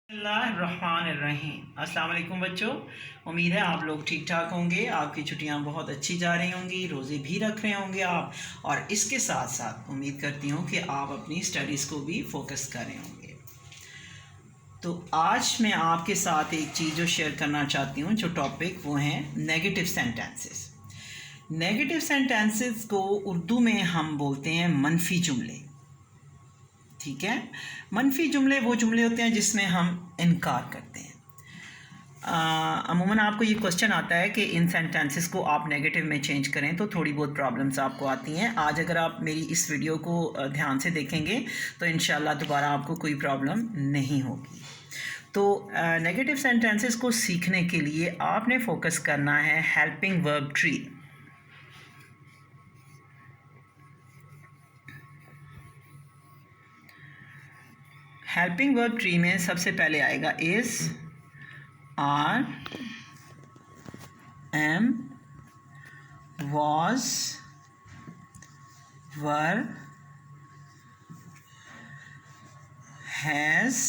बिस्मिल्लाहिर्रहमानिर्रहीम। अस्सलाम वालेकुम बच्चों, उम्मीद है आप लोग ठीक ठाक होंगे। आपकी छुट्टियां बहुत अच्छी जा रही होंगी, रोज़े भी रख रहे होंगे आप, और इसके साथ साथ उम्मीद करती हूँ कि आप अपनी स्टडीज़ को भी फोकस कर रहे होंगे। तो आज मैं आपके साथ एक चीज़ जो शेयर करना चाहती हूँ, जो टॉपिक वो हैं नेगेटिव सेंटेंसेस। नेगेटिव सेंटेंसेस को उर्दू में हम बोलते हैं मनफी जुमले। ठीक है, मनफी जुमले वो जुमले होते हैं जिसमें हम इनकार करते हैं। अमूमन आपको ये क्वेश्चन आता है कि इन सेंटेंसेस को आप नेगेटिव में चेंज करें तो थोड़ी बहुत प्रॉब्लम्स आपको आती हैं। आज अगर आप मेरी इस वीडियो को ध्यान से देखेंगे तो इंशाल्लाह दोबारा आपको कोई प्रॉब्लम नहीं होगी। तो नेगेटिव सेंटेंसेस को सीखने के लिए आपने फोकस करना है helping verb tree. Helping verb tree में सबसे पहले आएगा is, are, am, was, were, has,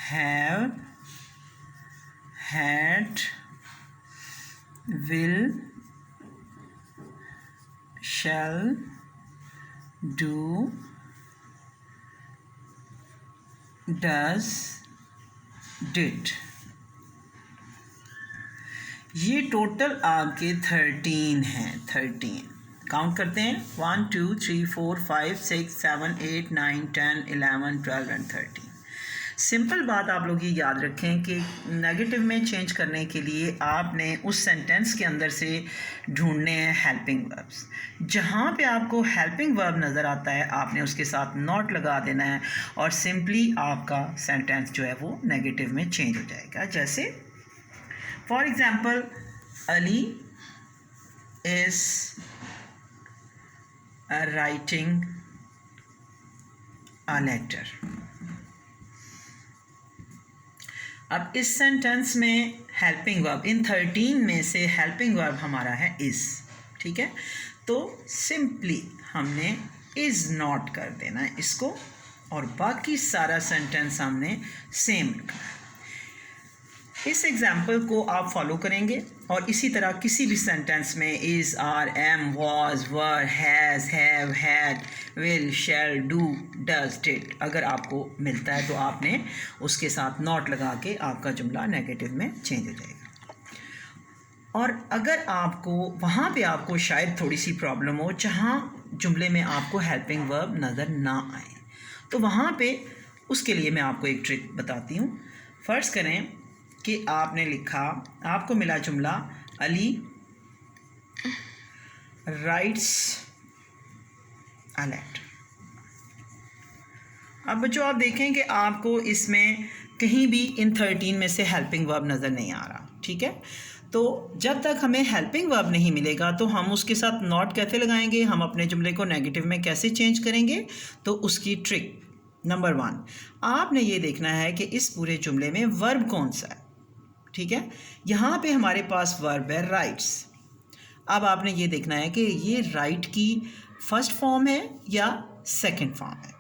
have, had, will, shall, do, does, did। ये टोटल आपके 13 हैं। 13 काउंट करते हैं, 1 2 3 4 5 6 7 8 9 10 11 12 एंड 13। सिंपल बात आप लोग ये याद रखें कि नेगेटिव में चेंज करने के लिए आपने उस सेंटेंस के अंदर से ढूंढने हैं हेल्पिंग वर्ब्स। जहाँ पे आपको हेल्पिंग वर्ब नज़र आता है आपने उसके साथ नॉट लगा देना है और सिंपली आपका सेंटेंस जो है वो नेगेटिव में चेंज हो जाएगा। जैसे for example, Ali is writing a letter. अब इस सेंटेंस में हेल्पिंग वर्ब, इन 13 में से हेल्पिंग वर्ब हमारा है इज। ठीक है, तो सिंपली हमने इज नॉट कर देना है इसको और बाकी सारा सेंटेंस हमने सेम रखना है। इस एग्जाम्पल को आप फॉलो करेंगे और इसी तरह किसी भी सेंटेंस में is, are, am, was, were, has, have, had, will, shall, do, does, did अगर आपको मिलता है तो आपने उसके साथ नॉट लगा के आपका जुमला नेगेटिव में चेंज हो जाएगा। और अगर आपको वहाँ पे आपको शायद थोड़ी सी प्रॉब्लम हो जहाँ जुमले में आपको हेल्पिंग वर्ब नज़र ना आए, तो वहाँ पे उसके लिए मैं आपको एक ट्रिक बताती हूँ। फ़र्ज़ करें कि आपने लिखा, आपको मिला जुमला अली राइट्स अ लेटर। अब बच्चों आप देखें कि आपको इसमें कहीं भी इन 13 में से हेल्पिंग वर्ब नज़र नहीं आ रहा। ठीक है, तो जब तक हमें हेल्पिंग वर्ब नहीं मिलेगा तो हम उसके साथ नॉट कैसे लगाएंगे, हम अपने जुमले को नेगेटिव में कैसे चेंज करेंगे। तो उसकी ट्रिक नंबर 1, आपने ये देखना है कि इस पूरे जुमले में वर्ब कौन सा है। ठीक है, यहाँ पे हमारे पास वर्ब है राइट्स। अब आपने ये देखना है कि ये राइट की फर्स्ट फॉर्म है या सेकंड फॉर्म है।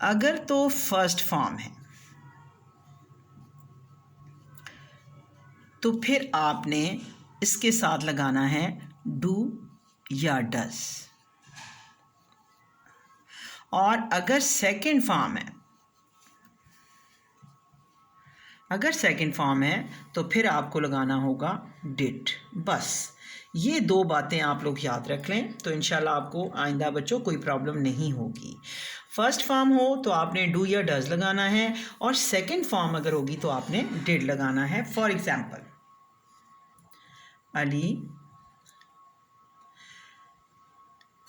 अगर तो फर्स्ट फॉर्म है तो फिर आपने इसके साथ लगाना है डू या डज, और अगर सेकंड फॉर्म है तो फिर आपको लगाना होगा डिड। बस ये 2 बातें आप लोग याद रख लें तो इंशाल्लाह आपको आइंदा बच्चों कोई प्रॉब्लम नहीं होगी। फर्स्ट फॉर्म हो तो आपने डू या डज लगाना है और सेकंड फॉर्म अगर होगी तो आपने डिड लगाना है। For example,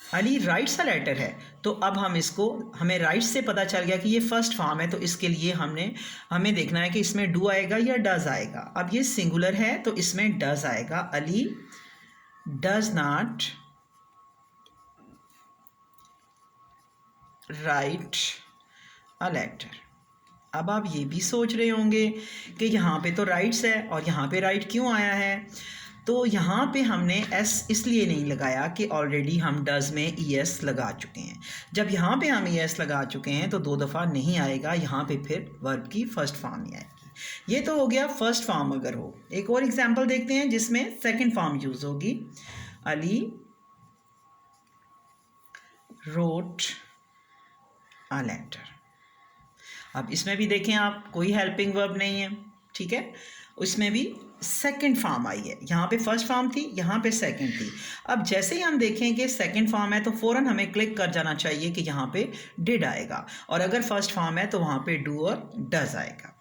Ali writes a letter है, तो अब हम इसको, हमें राइट्स से पता चल गया कि ये फर्स्ट फॉर्म है, तो इसके लिए हमें देखना है कि इसमें डू आएगा या डज आएगा। अब ये सिंगुलर है तो इसमें डज आएगा। Ali does not write a letter. अब आप ये भी सोच रहे होंगे कि यहाँ पे तो राइट्स है और यहाँ पे राइट क्यों आया है। तो यहाँ पे हमने एस इसलिए नहीं लगाया कि ऑलरेडी हम डज में ई एस लगा चुके हैं। जब यहाँ पे हम ई एस लगा चुके हैं तो 2 दफ़ा नहीं आएगा, यहाँ पे फिर वर्ब की फर्स्ट फॉर्म ही आएगी। ये तो हो गया फर्स्ट फॉर्म अगर हो। एक और एग्जांपल देखते हैं जिसमें सेकंड फॉर्म यूज़ होगी। Ali wrote a letter. अब इसमें भी देखें आप, कोई हेल्पिंग वर्ब नहीं है, ठीक है। उसमें भी सेकंड फॉर्म आई है, यहाँ पे फर्स्ट फॉर्म थी, यहाँ पे सेकंड थी। अब जैसे ही हम देखें कि सेकंड फॉर्म है तो फ़ौरन हमें क्लिक कर जाना चाहिए कि यहाँ पे डिड आएगा, और अगर फर्स्ट फॉर्म है तो वहाँ पे डू और डज आएगा।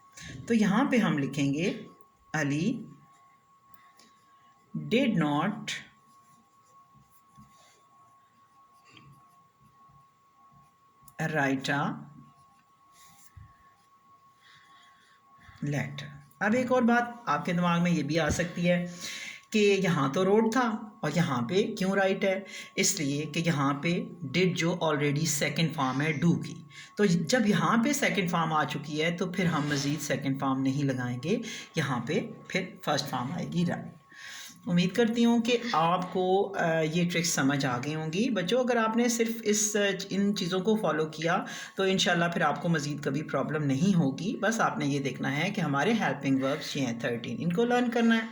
तो यहाँ पे हम लिखेंगे Ali did not write a letter. अब एक और बात आपके दिमाग में ये भी आ सकती है कि यहाँ तो रोड था और यहाँ पे क्यों राइट है। इसलिए कि यहाँ पे डिड जो ऑलरेडी सेकंड फॉर्म है डू की, तो जब यहाँ पे सेकंड फॉर्म आ चुकी है तो फिर हम मज़ीद सेकंड फॉर्म नहीं लगाएंगे, यहाँ पे फिर फर्स्ट फॉर्म आएगी राइट। उम्मीद करती हूँ कि आपको ये ट्रिक्स समझ आ गई होंगी बच्चों। अगर आपने सिर्फ इन चीज़ों को फॉलो किया तो इंशाल्लाह फिर आपको मज़ीद कभी प्रॉब्लम नहीं होगी। बस आपने ये देखना है कि हमारे हेल्पिंग वर्ब्स ये हैं 13, इनको लर्न करना है,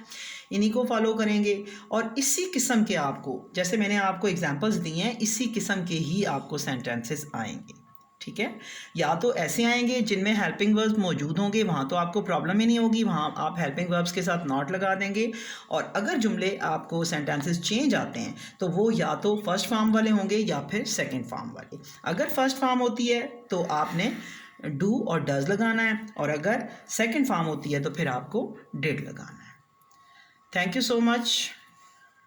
इन्हीं को फॉलो करेंगे और इसी किस्म के आपको, जैसे मैंने आपको एग्जांपल्स दिए हैं, इसी किस्म के ही आपको सेंटेंसेस आएंगे, ठीक है। या तो ऐसे आएंगे जिनमें हेल्पिंग वर्ब्स मौजूद होंगे, वहाँ तो आपको प्रॉब्लम ही नहीं होगी, वहाँ आप हेल्पिंग वर्ब्स के साथ नॉट लगा देंगे। और अगर जुमले आपको सेंटेंसेस चेंज आते हैं तो वो या तो फर्स्ट फॉर्म वाले होंगे या फिर सेकंड फॉर्म वाले। अगर फर्स्ट फॉर्म होती है तो आपने डू और डज लगाना है, और अगर सेकंड फॉर्म होती है तो फिर आपको डिड लगाना है। Thank you so much.